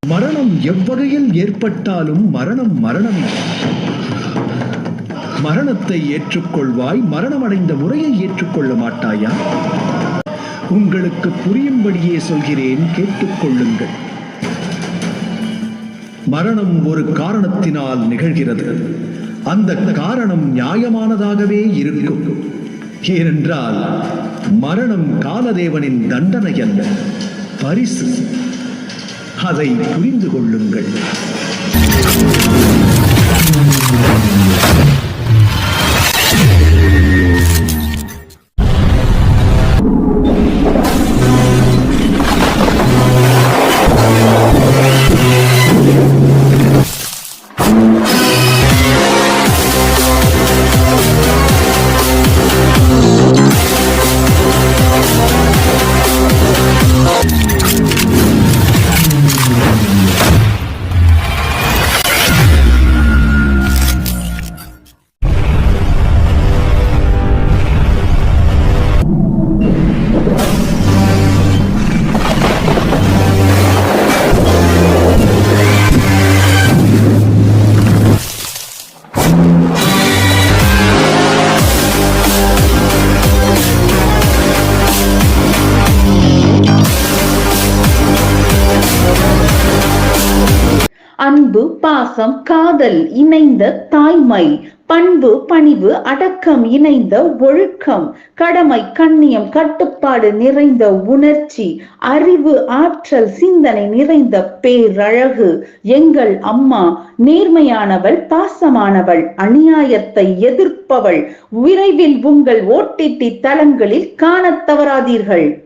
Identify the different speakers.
Speaker 1: மரணம் எவ்வகையில் ஏற்பட்டாலும் மரணம் மரணமே. மரணத்தை ஏற்றுக்கொள்வாய், மரணமடைந்த முறையை ஏற்றுக்கொள்ள மாட்டாயா? உங்களுக்கு புரியும்படியே சொல்கிறேன், கேட்டுக்கொள்ளுங்கள். மரணம் ஒரு காரணத்தினால் நிகழ்கிறது. அந்த காரணம் நியாயமானதாகவே இருக்கும். ஏனென்றால் மரணம் காலதேவனின் தண்டனை அல்ல, பரிசு. அதை புரிந்து கொள்ளுங்கள்.
Speaker 2: அன்பு, பாசம், காதல் இணைந்த தாய்மை, பண்பு, பணிவு, அடக்கம் இணைந்த ஒழுக்கம், கடமை, கண்ணியம், கட்டுப்பாடு நிறைந்த உணர்ச்சி, அறிவு, ஆற்றல், சிந்தனை நிறைந்த பேரழகு எங்கள் அம்மா. நேர்மையானவள், பாசமானவள், அநியாயத்தை எதிர்ப்பவள். விரைவில் உங்கள் OTT தளங்களில் காணத் தவறாதீர்கள்.